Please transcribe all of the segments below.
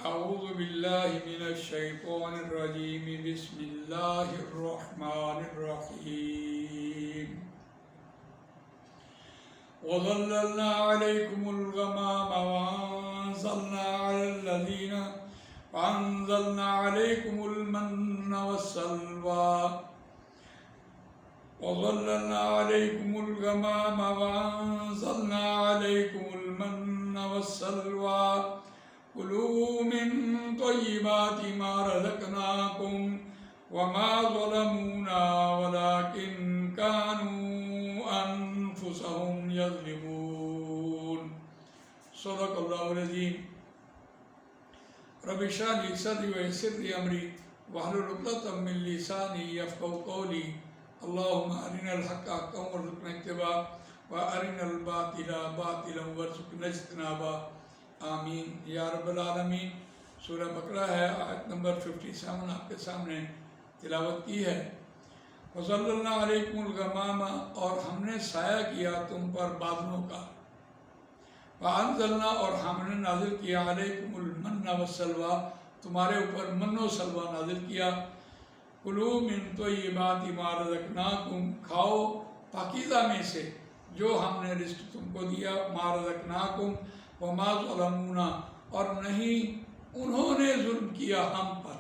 اعوذ باللہ من الشیطان الرجیم بسم اللہ الرحمن الرحیم وظللنا علیکم الغمام وأنزلنا علیکم المن والسلوى وظللنا علیکم الغمام وأنزلنا علیکم المن والسلوى كلوا من طيبات ما رزقناكم وما ظلمونا ولكن كانوا أنفسهم يظلمون صدق الله العظيم رب اشرح لي صدري ويسر لي أمري واحلل عقدة من لساني يفقهوا قولي اللهم أرنا الحق حقا وارزقنا اتباعه وأرنا الباطل باطلا وارزقنا اجتنابه آمین یا رب العالمین۔ سورہ بقرہ ہے، آیت نمبر 57 آپ کے سامنے تلاوت کی ہے۔ وَظَلَّلْنَا عَلَيْكُمُ الْغَمَامَ، اور ہم نے سایہ کیا تم پر بادلوں کا۔ وَأَنزَلْنَا، اور ہم نے نازل کیا عَلَيْكُمُ الْمَنَّ وَالسَّلْوَىٰ، تمہارے اوپر من و سلوہ نازل کیا۔ کُلُوا مِن طَیِّبَاتِ مَا رَزَقْنَاکُمْ، کھاؤ پاکیزہ میں سے جو ہم نے رزق تم کو دیا۔ مَا رَزَقْنَاکُمْ وَمَا ظَلَمُونَا، اور نہیں انہوں نے ظلم کیا ہم پر۔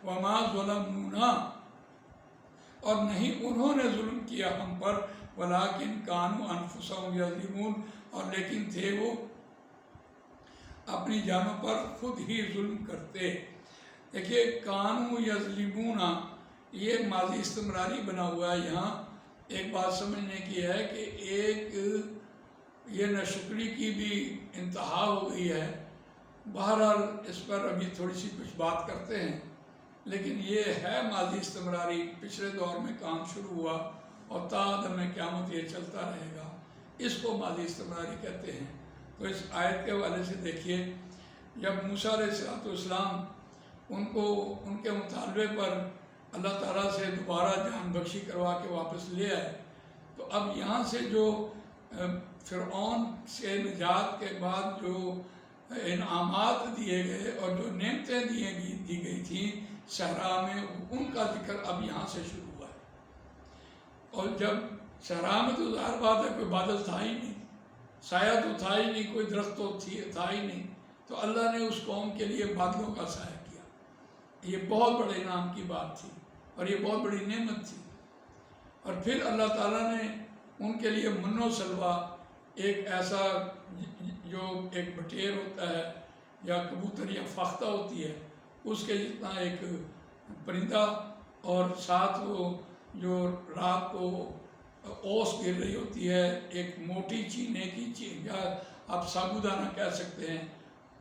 وَمَا ظَلَمُونَا، اور نہیں انہوں نے ظلم کیا ہم پر۔ وَلَٰكِن كَانُوا أَنفُسَهُمْ يَظْلِمُونَ، اور لیکن تھے وہ اپنی جانوں پر خود ہی ظلم کرتے۔ دیکھیے کانوا یظلمون، یہ ماضی استمراری بنا ہوا ہے۔ یہاں ایک بات سمجھنے کی ہے کہ ایک یہ ناشکری کی بھی انتہا ہو گئی ہے۔ بہرحال اس پر ابھی تھوڑی سی کچھ بات کرتے ہیں، لیکن یہ ہے ماضی استمراری، پچھلے دور میں کام شروع ہوا اور تا عدم قیامت یہ چلتا رہے گا، اس کو ماضی استمراری کہتے ہیں۔ تو اس آیت کے حوالے سے دیکھیے، جب موسیٰ علیہ السلام ان کے مطالبے پر اللہ تعالیٰ سے دوبارہ جان بخشی کروا کے واپس لے آئے، تو اب یہاں سے جو فرعون سے نجات کے بعد جو انعامات دیے گئے اور جو نعمتیں دی گئی تھیں صحرا میں، ان کا ذکر اب یہاں سے شروع ہوا ہے۔ اور جب صحرا میں تو ظاہر بات ہے کوئی بادل تھا ہی نہیں، سایہ تو تھا ہی نہیں، کوئی درخت تو تھا ہی نہیں، تو اللہ نے اس قوم کے لیے بادلوں کا سایہ کیا۔ یہ بہت بڑے انعام کی بات تھی اور یہ بہت بڑی نعمت تھی۔ اور پھر اللہ تعالیٰ نے ان کے لیے من و سلوہ، ایک ایسا جو ایک بٹیر ہوتا ہے یا کبوتر یا فاختہ ہوتی ہے، اس کے جتنا ایک پرندہ، اور ساتھ وہ جو رات کو اوس گر رہی ہوتی ہے، ایک موٹی چینے کی چیز، یا آپ سابودانہ کہہ سکتے ہیں،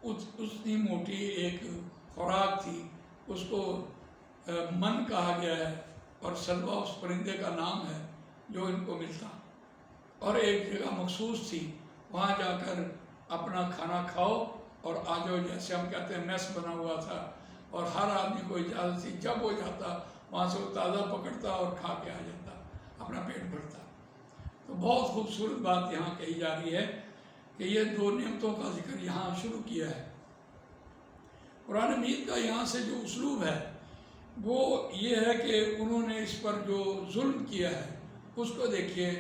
اتنی موٹی ایک خوراک تھی، اس کو من کہا گیا ہے، اور سلوہ اس پرندے کا نام ہے جو ان کو ملتا۔ اور ایک جگہ مخصوص تھی، وہاں جا کر اپنا کھانا کھاؤ اور آ جاؤ، جیسے ہم کہتے ہیں میس بنا ہوا تھا، اور ہر آدمی کو اجازت تھی، جب وہ جاتا وہاں سے وہ تازہ پکڑتا اور کھا کے آ جاتا، اپنا پیٹ بھرتا۔ تو بہت خوبصورت بات یہاں کہی جا رہی ہے کہ یہ دو نعمتوں کا ذکر یہاں شروع کیا ہے۔ قرآن مجید کا یہاں سے جو اسلوب ہے وہ یہ ہے کہ انہوں نے اس پر جو ظلم کیا ہے اس کو دیکھیے۔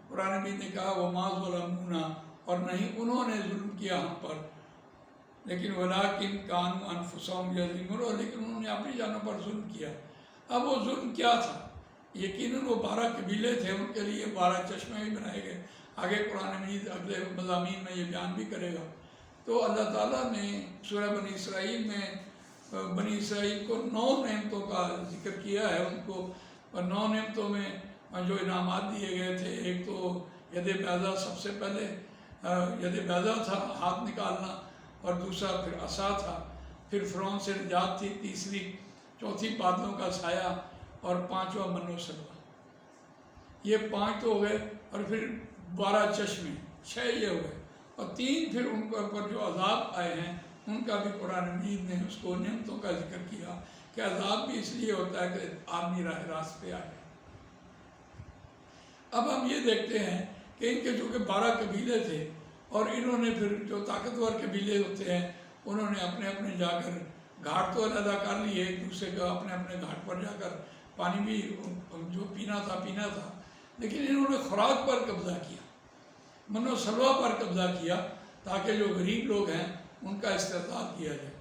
قرآن مجید نے کہا وَمَا ظَلَمُونَا، اور نہیں انہوں نے ظلم کیا ہم پر، لیکن وَلَٰكِن كَانُوا أَنفُسَهُمْ يَظْلِمُونَ، لیکن انہوں نے اپنی جانوں پر ظلم کیا۔ اب وہ ظلم کیا تھا؟ یقیناً وہ 12 قبیلے تھے، ان کے لیے 12 چشمے بھی بنائے گئے۔ آگے قرآن مجید اگلے مضامین میں یہ بیان بھی کرے گا۔ تو اللہ تعالیٰ نے سورہ بنی اسرائیل میں بنی اسرائیل کو 9 نعمتوں کا ذکر کیا ہے۔ ان کو 9 نعمتوں میں جو انعامات دیے گئے تھے، ایک تو ید بیضا، سب سے پہلے ید بیضا تھا، ہاتھ نکالنا، اور دوسرا پھر عصا تھا، پھر فرعون سے نجات تھی تیسری، چوتھی بادلوں کا سایہ، اور 5واں من و سلوہ۔ یہ 5 تو ہو گئے، اور پھر 12 چشمے، 6 یہ ہوئے، اور 3 پھر ان کے اوپر جو عذاب آئے ہیں ان کا بھی قرآن مجید نے اس کو نعمتوں کا ذکر کیا کہ عذاب بھی اس لیے ہوتا ہے کہ آدمی راہ راست پہ آئے۔ اب ہم یہ دیکھتے ہیں کہ ان کے جو کہ 12 قبیلے تھے، اور انہوں نے پھر جو طاقتور قبیلے ہوتے ہیں انہوں نے اپنے اپنے جا کر گھاٹ تو علیحدہ کر لیے، ایک دوسرے کا اپنے اپنے گھاٹ پر جا کر پانی بھی جو پینا تھا، لیکن انہوں نے خوراک پر قبضہ کیا، من و سلوہ پر قبضہ کیا، تاکہ جو غریب لوگ ہیں ان کا استحصال کیا جائے۔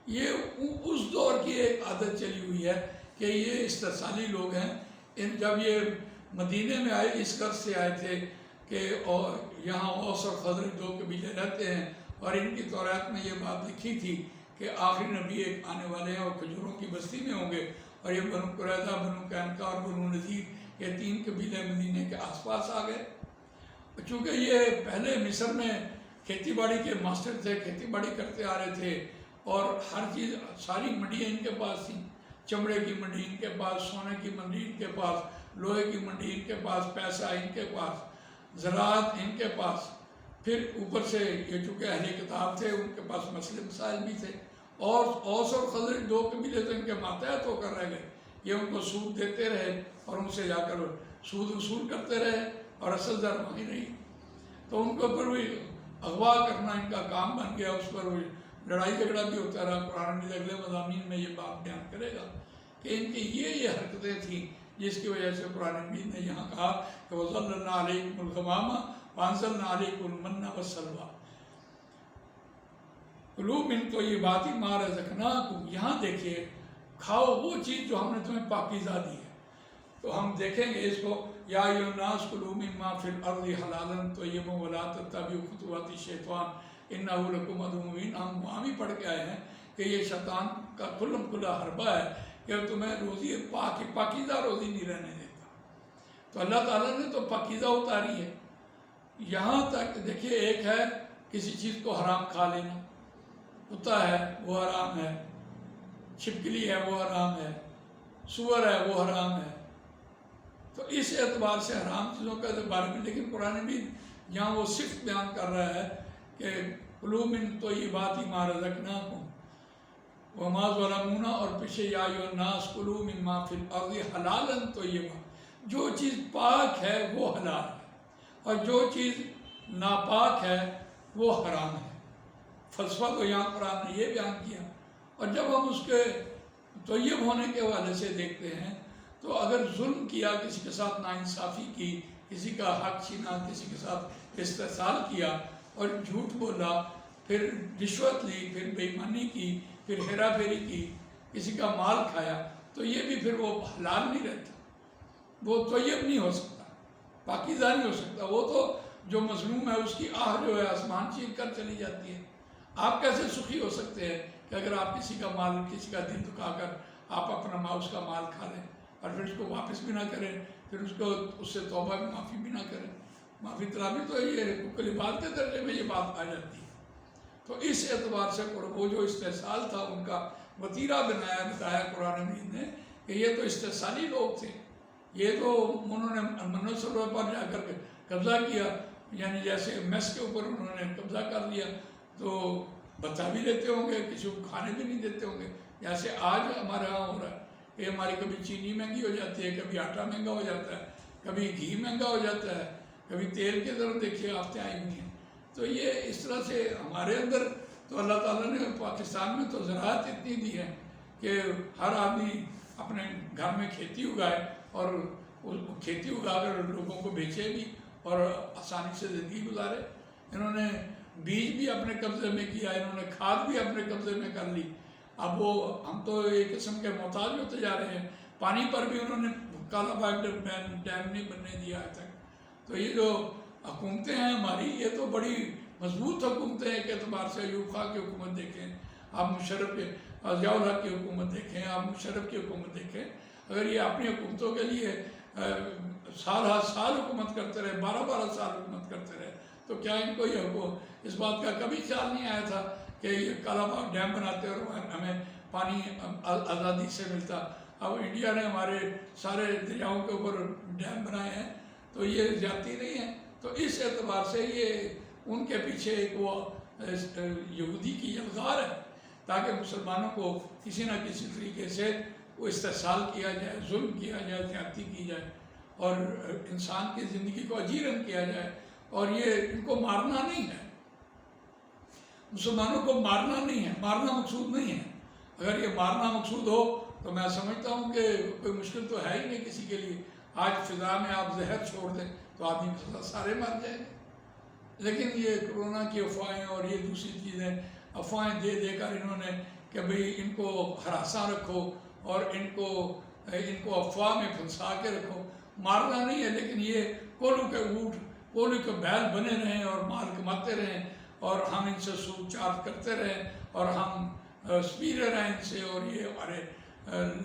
یہ اس دور کی ایک عادت چلی ہوئی ہے کہ یہ استحصالی لوگ ہیں۔ جب یہ مدینے میں آئے اس غرض سے آئے تھے کہ یہاں اوس اور خزرج دو قبیلے رہتے ہیں، اور ان کی تورات میں یہ بات لکھی تھی کہ آخری نبی ایک آنے والے ہیں اور کھجوروں کی بستی میں ہوں گے، اور یہ بنو قریظہ، بنو قینقاع اور بنو نذیر، یہ 3 قبیلے مدینے کے آس پاس آ گئے۔ چونکہ یہ پہلے مصر میں کھیتی باڑی کے ماسٹر تھے، کھیتی باڑی کرتے آ رہے تھے، اور ہر چیز، ساری منڈیاں ان کے پاس تھیں، چمڑے کی منڈی ان کے پاس، سونے کی منڈی ان کے پاس، لوہے کی منڈی ان کے پاس، پیسہ ان کے پاس، زراعت ان کے پاس، پھر اوپر سے یہ چونکہ اہل کتاب تھے ان کے پاس مسئلے مسائل بھی تھے، اور اوس اور خزرج 2 قبیلے تو ان کے ماتحت ہو کر رہ گئے، یہ ان کو سود دیتے رہے اور ان سے جا کر سود وصول کرتے رہے، اور اصل در وہیں رہی، تو ان کے اوپر بھی اغوا کرنا ان کا کام بن گیا، اس پر لڑائی جھگڑا بھی ہوتا رہا۔ قرآن مجید اگلے مضامین میں یہ بات بیان کرے گا کہ ان کی یہ حرکتیں تھیں، جس کی وجہ سے قرآن مجید نے یہاں کہا کہ وَظَلَّلْنَا عَلَيْكُمُ الْغَمَامَ وَأَنزَلْنَا عَلَيْكُمُ الْمَنَّ وَالسَّلْوَىٰ کُلُوا مِن طَیِّبَاتِ مَا رَزَقْنَاکُمْ۔ یہاں دیکھیے، کھاؤ وہ چیز جو ہم نے تمہیں پاکیزہ دی ہے۔ تو ہم دیکھیں گے اس کو، یا ایھا الناس کلوا مما فی الارض حلالا طیبا ولا تتبعوا خطوات الشیطان انہ لکم عدو مبین۔ ہم وہاں بھی پڑھ کے آئے ہیں کہ یہ شیطان کا کھلم کھلا حربہ ہے کہ تمہیں روزی پاکیزہ روزی نہیں رہنے دیتا۔ تو اللہ تعالیٰ نے تو پاکیزہ اتاری ہے۔ یہاں تک دیکھیے، ایک ہے کسی چیز کو حرام کھا لینا، کتا ہے وہ حرام ہے، چھپکلی ہے وہ حرام ہے، سور ہے وہ حرام ہے، تو اس اعتبار سے حرام چیزوں کا بارے میں، لیکن قرآن بھی یہاں وہ صفت بیان کر رہا ہے کہ کلوا من طیبات ما رزقناکم وما ظلمونا، اور پیچھے یا ایھا الناس کلوا مما فی الارض حلالا طیبا۔ جو چیز پاک ہے وہ حلال ہے، اور جو چیز ناپاک ہے وہ حرام ہے۔ فلسفہ تو یہاں قرآن نے یہ بیان کیا، اور جب ہم اس کے طیب ہونے کے حوالے سے دیکھتے ہیں تو اگر ظلم کیا، کسی کے ساتھ ناانصافی کی، کسی کا حق چھینا، کسی کے ساتھ استحصال کیا اور جھوٹ بولا، پھر رشوت لی، پھر بے ایمانی کی، پھر ہیرا پھیری کی، کسی کا مال کھایا، تو یہ بھی پھر وہ حلال نہیں رہتا، وہ طیب نہیں ہو سکتا، پاکیزہ نہیں ہو سکتا۔ وہ تو جو مظلوم ہے اس کی آہ جو ہے آسمان چیر کر چلی جاتی ہے۔ آپ کیسے سخی ہو سکتے ہیں کہ اگر آپ کسی کا مال، کسی کا دل دکھا کر آپ اپنا اس کا مال کھا لیں اور پھر اس کو واپس بھی نہ کریں، پھر اس سے توبہ بھی، معافی بھی نہ کریں؟ معافی طلبی تو یہ حقوق العباد کے درجے میں یہ بات آ جاتی ہے۔ تو اس اعتبار سے وہ جو استحصال تھا ان کا وتیرہ بتایا قرآن مجید نے کہ یہ تو استحصالی لوگ تھے، یہ تو انہوں نے من و سلوہ پر جا کر قبضہ کیا، یعنی جیسے میس کے اوپر انہوں نے قبضہ کر لیا، تو بتا بھی لیتے ہوں گے، کسی کو کھانے بھی نہیں دیتے ہوں گے، جیسے آج ہمارے ہاں ہو رہا ہے کہ ہماری کبھی چینی مہنگی ہو جاتی ہے، کبھی آٹا مہنگا ہو جاتا ہے، کبھی گھی مہنگا ہو جاتا ہے، کبھی تیل کی طرف دیکھیے آفتیں آئی ہوئی ہیں۔ تو یہ اس طرح سے ہمارے اندر تو اللہ تعالیٰ نے پاکستان میں تو زراعت اتنی دی ہے کہ ہر آدمی اپنے گھر میں کھیتی اگائے، اور کھیتی اگا کر لوگوں کو بیچے بھی اور آسانی سے زندگی گزارے۔ انہوں نے بیج بھی اپنے قبضے میں کیا، انہوں نے کھاد بھی اپنے قبضے میں کر لی۔ اب ہم تو ایک قسم کے محتاج ہوتے جا رہے ہیں، پانی پر بھی انہوں نے کالا باغ ڈیم نہیں بننے دیا آج تک۔ تو یہ جو حکومتیں ہیں ہماری، یہ تو بڑی مضبوط حکومتیں ہیں۔ ایک اعتبار سے ایوب خان کی حکومت دیکھیں، آپ مشرف کے، ضیاء الحق کی حکومت دیکھیں، آپ مشرف کی حکومت دیکھیں، اگر یہ اپنی حکومتوں کے لیے سال ہر سال حکومت کرتے رہے، 12 سال حکومت کرتے رہے، تو کیا ان کو یہ اس بات کا کبھی خیال نہیں آیا تھا کہ یہ کالا باغ ڈیم بناتے اور ہمیں پانی آزادی سے ملتا؟ اب انڈیا نے ہمارے سارے دریاؤں کے اوپر ڈیم بنائے ہیں، تو یہ زیادتی نہیں ہے۔ تو اس اعتبار سے یہ ان کے پیچھے ایک وہ یہودی کی یلغار ہے، تاکہ مسلمانوں کو کسی نہ کسی طریقے سے وہ استحصال کیا جائے، ظلم کیا جائے، زیادتی کی جائے، اور انسان کی زندگی کو اجیرن کیا جائے، اور یہ ان کو مارنا نہیں ہے۔ مسلمانوں کو مارنا نہیں ہے، مارنا مقصود نہیں ہے. اگر یہ مارنا مقصود ہو تو میں سمجھتا ہوں کہ کوئی مشکل تو ہے ہی نہیں کسی کے لیے. آج فضا میں آپ زہر چھوڑ دیں تو آدمی سارے مر جائیں گے. لیکن یہ کرونا کی افواہیں اور یہ دوسری چیزیں افواہیں دے دے کر انہوں نے کہ بھئی ان کو ہراساں رکھو اور ان کو افواہ میں پھنسا کے رکھو. مارنا نہیں ہے، لیکن یہ کولو کے اونٹ کولو کے بیل بنے رہیں اور مال کماتے رہیں اور ہم ان سے سود چارج کرتے رہیں اور ہم سپیریئر ہیں ان سے اور یہ ہمارے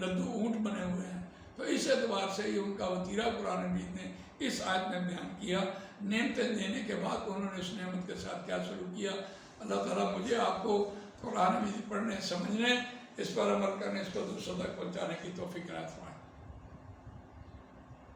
لدو اونٹ بنے ہوئے ہیں. تو اس اعتبار سے یہ ان کا وتیرہ قرآن مجید نے اس آیت میں بیان کیا. نعمتیں دینے کے بعد انہوں نے اس نعمت کے ساتھ کیا سلوک کیا. اللہ تعالیٰ مجھے آپ کو قرآن مجید پڑھنے، سمجھنے، اس پر عمل کرنے، اس کو دوسروں تک پہنچانے کی توفیق عنایت فرمائے.